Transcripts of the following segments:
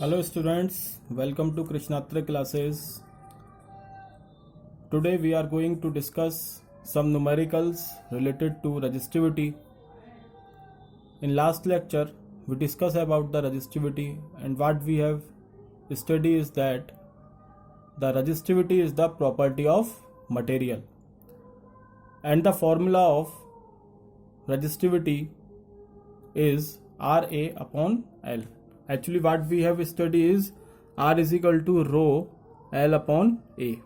Hello students, welcome to Krishnatra classes. Today we are going to discuss some numericals related to resistivity. In last lecture we discussed about the resistivity, and what we have studied is that the resistivity is the property of material, and the formula of resistivity is Ra upon L. Actually what we have studied is R is equal to rho L upon A,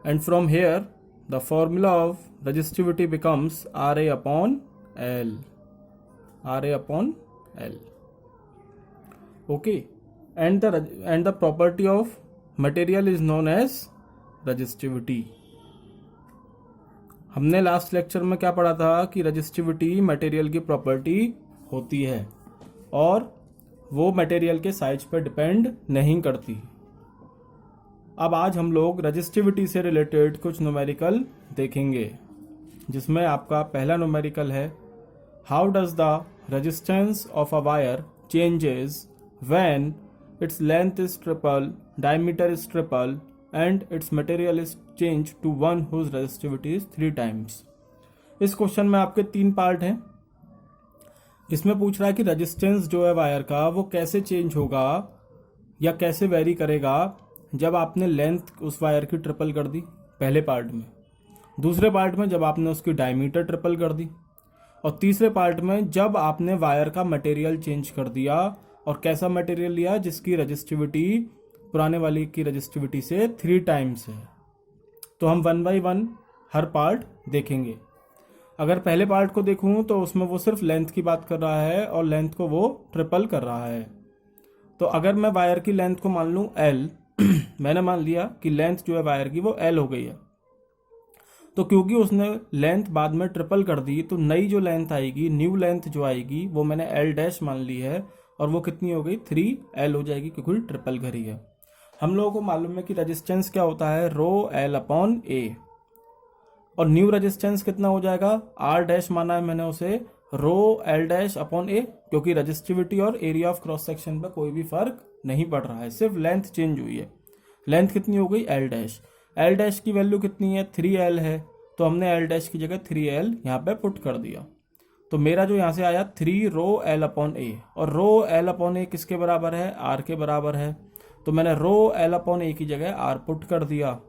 and from here the formula of resistivity becomes Ra upon L. Okay, and the property of material is known as resistivity. हमने last lecture में क्या पढ़ा था कि resistivity material की property होती है और वो मटेरियल के साइज पर डिपेंड नहीं करती। अब आज हम लोग रजिस्टिविटी से रिलेटेड कुछ न्यूमेरिकल देखेंगे, जिसमें आपका पहला न्यूमेरिकल है how does the resistance of a wire changes when its length is triple, diameter is triple and its material is change to one whose resistivity is 3 times. इस question में आपके 3 part हैं। इसमें पूछ रहा है कि रेजिस्टेंस जो है वायर का वो कैसे चेंज होगा या कैसे वेरी करेगा जब आपने लेंथ उस वायर की ट्रिपल कर दी, पहले पार्ट में। दूसरे पार्ट में जब आपने उसकी डायमीटर ट्रिपल कर दी, और तीसरे पार्ट में जब आपने वायर का मटेरियल चेंज कर दिया और कैसा मटेरियल लिया जिसकी रजिस्टिविटी पुराने वाली की रजिस्टिविटी से 3 टाइम्स है। तो हम 1 बाय 1 हर पार्ट देखेंगे। अगर पहले पार्ट को देखूं तो उसमें वो सिर्फ लेंथ की बात कर रहा है और लेंथ को वो ट्रिपल कर रहा है। तो अगर मैं वायर की लेंथ को मान लूं L, मैंने मान लिया कि लेंथ जो है वायर की वो L हो गई है, तो क्योंकि उसने लेंथ बाद में ट्रिपल कर दी तो नई जो लेंथ आएगी, न्यू लेंथ जो आएगी वो मैंने L डैश मान ली है और वो कितनी हो गई 3L हो जाएगी क्योंकि ट्रिपल करी है। हम लोगों को मालूम है कि रेजिस्टेंस क्या होता है, रो L अपॉन A, और न्यू रेजिस्टेंस कितना हो जाएगा, R डैश माना है मैंने उसे, रो L डैश अपॉन A, क्योंकि रेजिस्टिविटी और एरिया ऑफ क्रॉस सेक्शन पर कोई भी फर्क नहीं पड़ रहा है, सिर्फ लेंथ चेंज हुई है। लेंथ कितनी हो गई L डैश। L डैश की वैल्यू कितनी है, 3L है, तो हमने L डैश की जगह 3L यहाँ पे पुट कर दिया। तो मेरा जो यहाँ से आया 3 रो L अपॉन A, और रो L अपॉन A किसके बराबर है, R के बराबर है। तो मैंने रो L अपॉन A की जगह R पुट कर दिया,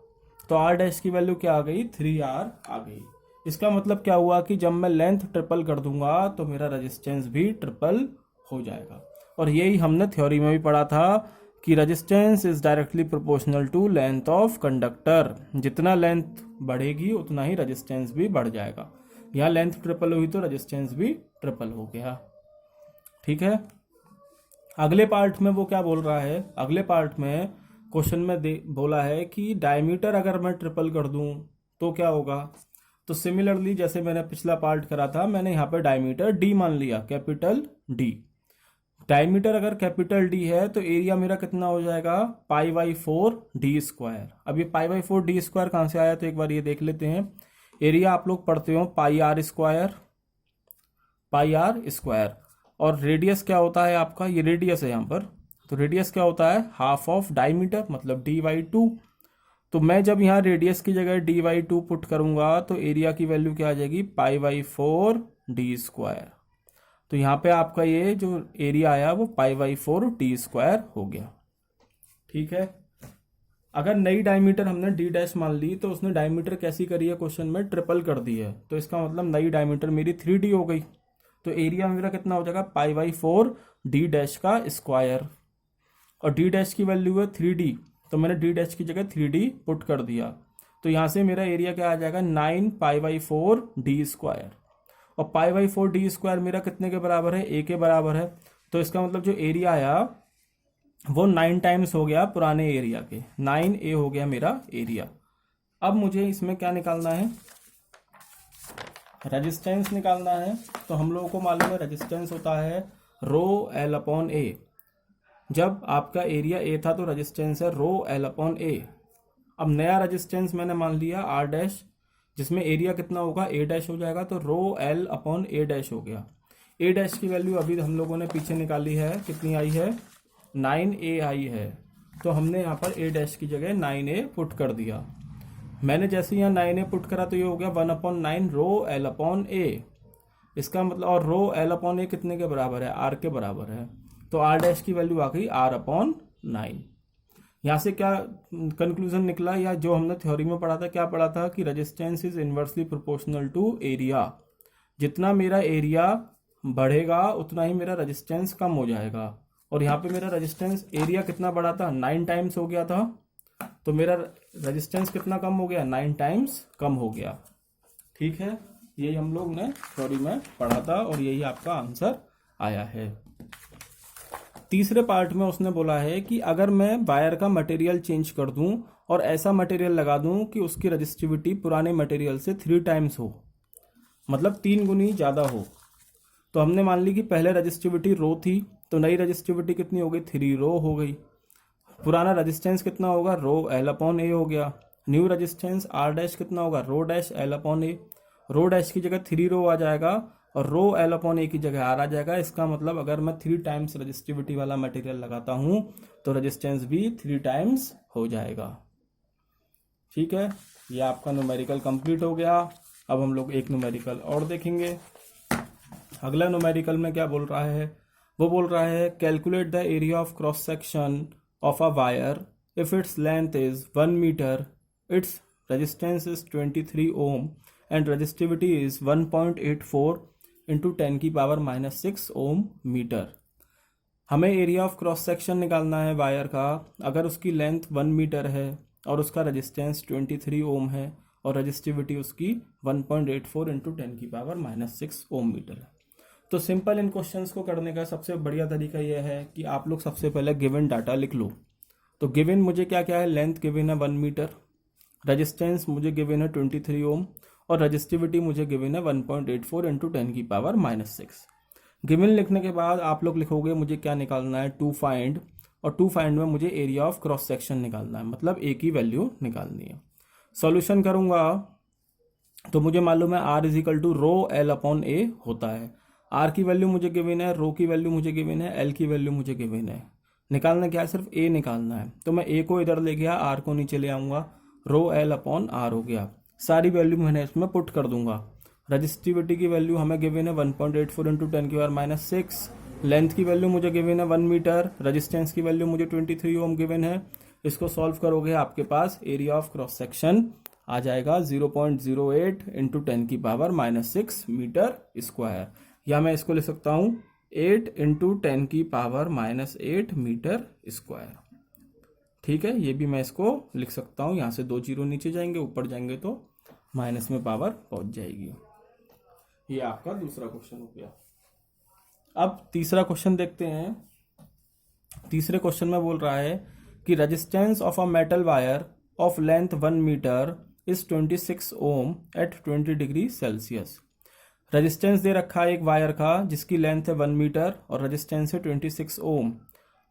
तो R डैश की वैल्यू क्या आ गई, 3R आ गई। इसका मतलब क्या हुआ कि जब मैं लेंथ ट्रिपल कर दूंगा तो मेरा रेजिस्टेंस भी ट्रिपल हो जाएगा। और यही हमने थ्योरी में भी पढ़ा था कि resistance is directly proportional to length of conductor. जितना लेंथ बढ़ेगी उतना ही रेजिस्टेंस भी बढ़ जाएगा। यहाँ लेंथ ट्रिपल हुई तो रेजिस्टेंस भी ट्रिपल हो गया। ठीक है, अगले पार्ट में वो क्या बोल रहा है, अगले पार्ट में क्वेश्चन में बोला है कि डायमीटर अगर मैं ट्रिपल कर दूं तो क्या होगा। तो सिमिलरली जैसे मैंने पिछला पार्ट करा था, मैंने यहाँ पे डायमीटर D मान लिया, कैपिटल D। डायमीटर अगर कैपिटल D है तो एरिया मेरा कितना हो जाएगा, π/4d²। अब ये π/4d² कहाँ से आया, तो एक बार ये देख लेते हैं। एरिया आप लोग पढ़ते हो πr², और रेडियस क्या होता है आपका, ये रेडियस है यहाँ पर, तो रेडियस क्या होता है, हाफ ऑफ डायमीटर, मतलब d/2। तो मैं जब यहाँ रेडियस की जगह d/2 पुट करूंगा तो एरिया की वैल्यू क्या आ जाएगी, π/4d²। तो यहाँ पे आपका ये जो एरिया आया वो π/4d² हो गया। ठीक है, अगर नई डायमीटर हमने d डैश मान ली तो उसने डायमीटर कैसी करी है, क्वेश्चन में ट्रिपल कर दी है, तो इसका मतलब नई डायमीटर मेरी 3D हो गई। तो एरिया मेरा कितना हो जाएगा, π/4d डैश का स्क्वायर, और d डैश की वैल्यू है 3D, तो मैंने d डैश की जगह 3D पुट कर दिया। तो यहाँ से मेरा एरिया क्या आ जाएगा, 9 π/4d², और π/4d² मेरा कितने के बराबर है, A के बराबर है। तो इसका मतलब जो एरिया आया वो 9 टाइम्स हो गया पुराने एरिया के, 9A हो गया मेरा एरिया। अब मुझे इसमें क्या निकालना है, रेजिस्टेंस निकालना है। तो हम लोगों को मालूम है रेजिस्टेंस होता है रो L अपॉन A। जब आपका एरिया A था तो रेजिस्टेंस है रो L अपॉन A। अब नया रेजिस्टेंस मैंने मान लिया R डैश, जिसमें एरिया कितना होगा, A डैश हो जाएगा, तो रो L अपॉन A डैश हो गया। A डैश की वैल्यू अभी हम लोगों ने पीछे निकाली है, कितनी आई है, 9ai है, तो हमने यहाँ पर a डैश की जगह 9a पुट कर दिया। मैंने जैसे यहाँ 9a पुट करा तो ये हो गया 1/9 रो l अपॉन a। इसका मतलब, और रो l अपॉन a कितने के बराबर है, r के बराबर है, तो r डैश की वैल्यू आ गई r/9। यहाँ से क्या कंक्लूजन निकला, या जो हमने थ्योरी में पढ़ा था, क्या पढ़ा था कि resistance is inversely proportional to area. जितना मेरा एरिया बढ़ेगा उतना ही मेरा रेजिस्टेंस कम हो जाएगा। और यहाँ पे मेरा रेजिस्टेंस एरिया कितना बढ़ा था, 9 टाइम्स हो गया था, तो मेरा रेजिस्टेंस कितना कम हो गया, 9 टाइम्स कम हो गया। ठीक है, यही हम लोग ने थ्योरी में पढ़ा था और यही आपका आंसर आया है। तीसरे पार्ट में उसने बोला है कि अगर मैं वायर का मटेरियल चेंज कर दूं और ऐसा मटेरियल लगा दूं कि उसकी रजिस्टिविटी पुराने मटेरियल से 3 टाइम्स हो, मतलब 3 गुनी ज़्यादा हो। तो हमने मान ली कि पहले रजिस्टिविटी रो थी, तो नई रजिस्टिविटी कितनी हो गई, 3 रो हो गई। पुराना रेजिस्टेंस कितना होगा, रो l अपॉन a हो गया। न्यू रेजिस्टेंस r डैश कितना होगा, rho dash l upon a। Rho dash की जगह 3 रो आ जाएगा और रो l अपॉन a की जगह r आ जाएगा। इसका मतलब अगर मैं 3 टाइम्स रजिस्टिविटी वाला मटेरियल लगाता हूं तो रेजिस्टेंस भी 3 टाइम्स हो जाएगा। ठीक है, ये आपका न्यूमेरिकल कंप्लीट हो गया। अब हम लोग एक न्यूमेरिकल और देखेंगे। अगला न्यूमेरिकल में क्या बोल रहा है, वो बोल रहा है calculate the area of cross section of a wire if its length is 1 metre, its resistance is 23 ohm and resistivity is 1.84 into 10 की पावर -6 ओम मीटर। हमें एरिया ऑफ क्रॉस सेक्शन निकालना है वायर का अगर उसकी लेंथ 1 मीटर है और उसका रेजिस्टेंस 23 ओम है और रेजिस्टिविटी उसकी 1.84 इंटू 10 की पावर -6 ओम मीटर है। तो सिंपल इन क्वेश्चंस को करने का सबसे बढ़िया तरीका यह है कि आप लोग सबसे पहले गिवन डाटा लिख लो। तो गिवन मुझे क्या क्या है, लेंथ गिवन है 1 मीटर, रेजिस्टेंस मुझे गिवन है 23 ओम और रेजिस्टिविटी मुझे गिवन है 1.84 इंटू 10 की पावर -6। गिवन लिखने के बाद आप लोग लिखोगे मुझे क्या निकालना है, टू फाइंड, और टू फाइंड में मुझे एरिया ऑफ क्रॉस सेक्शन निकालना है, मतलब ए की वैल्यू निकालनी है। सॉल्यूशन करूंगा तो मुझे मालूम है r is equal to rho l upon a होता है। r की वैल्यू मुझे गिवन है, रो की वैल्यू मुझे गिवन है, l की वैल्यू मुझे गिवन है। निकालना क्या है, सिर्फ a निकालना है। तो मैं a को इधर ले गया, r को नीचे ले आऊंगा, रो l अपॉन r हो गया। सारी वैल्यू मैंने इसमें पुट कर दूंगा। रजिस्टिविटी की वैल्यू हमें गिवन है 1.84 इंटू 10 की पावर -6। लेंथ की वैल्यू मुझे गिवन है 1 मीटर, रेजिस्टेंस की वैल्यू मुझे 23 ओम गिवन है। इसको सॉल्व करोगे आपके पास एरिया ऑफ क्रॉस सेक्शन आ जाएगा 0.08 इंटू 10 की पावर -6 मीटर स्क्वायर, या मैं इसको लिख सकता हूँ 8 इंटू 10 की पावर -8 मीटर स्क्वायर। ठीक है, ये भी मैं इसको लिख सकता हूँ। यहाँ से 2 जीरो नीचे जाएंगे, ऊपर जाएंगे तो माइनस में पावर पहुंच जाएगी। ये आपका दूसरा क्वेश्चन हो गया। अब तीसरा क्वेश्चन देखते हैं। तीसरे क्वेश्चन में बोल रहा है कि resistance of a metal wire of length 1 metre is 26 ohm at 20 degree Celsius. Resistance दे रखा है एक वायर का जिसकी लेंथ है 1 मीटर और रेजिस्टेंस है 26 ओम।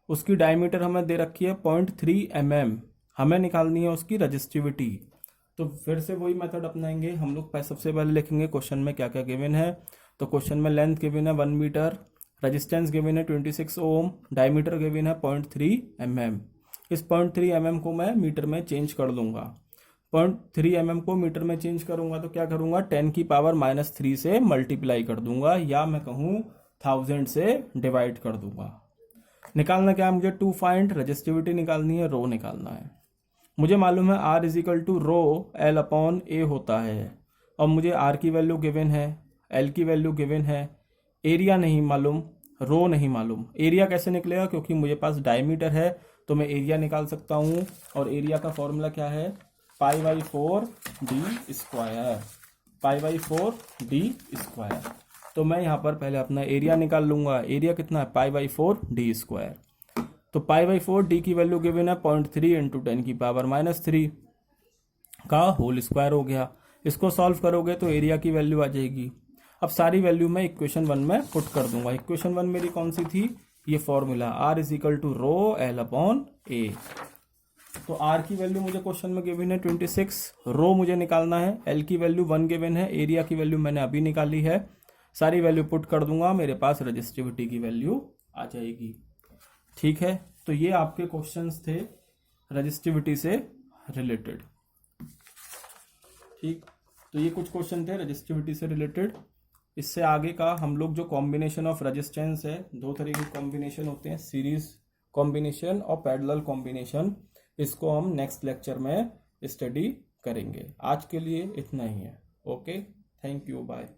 उसकी डायमीटर हमें दे रखी है 0.3 mm। हमें निकालनी है उसकी रजिस्टिविटी। तो फिर से वही मेथड अपनाएंगे हम लोग। सबसे पहले लिखेंगे क्वेश्चन में क्या क्या गिवन है। तो क्वेश्चन में लेंथ गिवन है 1 मीटर, रेजिस्टेंस गिवन है 26 ओम, डायमीटर गिवन है 0.3 mm। इस 0.3 mm को मैं मीटर में चेंज कर दूंगा। 0.3 mm को मीटर में चेंज करूंगा तो क्या करूंगा, 10 की पावर -3 से मल्टीप्लाई कर दूंगा, या मैं कहूँ 1000 से डिवाइड कर दूंगा। निकालना क्या है मुझे, टू फाइंड, रजिस्टिविटी निकालनी है, रो निकालना है। मुझे मालूम है r is equal to rho l upon a होता है और मुझे r की वैल्यू गिवन है, l की वैल्यू गिवन है, एरिया नहीं मालूम, रो नहीं मालूम। एरिया कैसे निकलेगा, क्योंकि मुझे पास डायमीटर है तो मैं एरिया निकाल सकता हूँ। और एरिया का फॉर्मूला क्या है, π/4 d स्क्वायर, π/4 d स्क्वायर। तो मैं यहाँ पर पहले अपना एरिया निकाल लूंगा। एरिया कितना है, π/4 d स्क्वायर। तो π/4 d की वैल्यू गिवन है 0.3 इंटू 10 की पावर -3 का होल स्क्वायर हो गया। इसको सॉल्व करोगे तो एरिया की वैल्यू आ जाएगी। अब सारी वैल्यू मैं इक्वेशन 1 में पुट कर दूंगा। इक्वेशन 1 मेरी कौन सी थी, ये formula r is equal to rho l upon a। तो r की वैल्यू मुझे क्वेश्चन में गिवन है 26, रो मुझे निकालना है, l की वैल्यू 1 गिवन है, एरिया की वैल्यू मैंने अभी निकाली है। सारी वैल्यू पुट कर दूंगा, मेरे पास रजिस्टिविटी की वैल्यू आ जाएगी। ठीक है, तो ये आपके क्वेश्चंस थे रजिस्टिविटी से रिलेटेड। ठीक, तो ये कुछ क्वेश्चन थे रजिस्टिविटी से रिलेटेड। इससे आगे का हम लोग जो कॉम्बिनेशन ऑफ रेजिस्टेंस है, दो तरह के कॉम्बिनेशन होते हैं, सीरीज कॉम्बिनेशन और पैरेलल कॉम्बिनेशन, इसको हम नेक्स्ट लेक्चर में स्टडी करेंगे। आज के लिए इतना ही है। Okay, thank you, bye.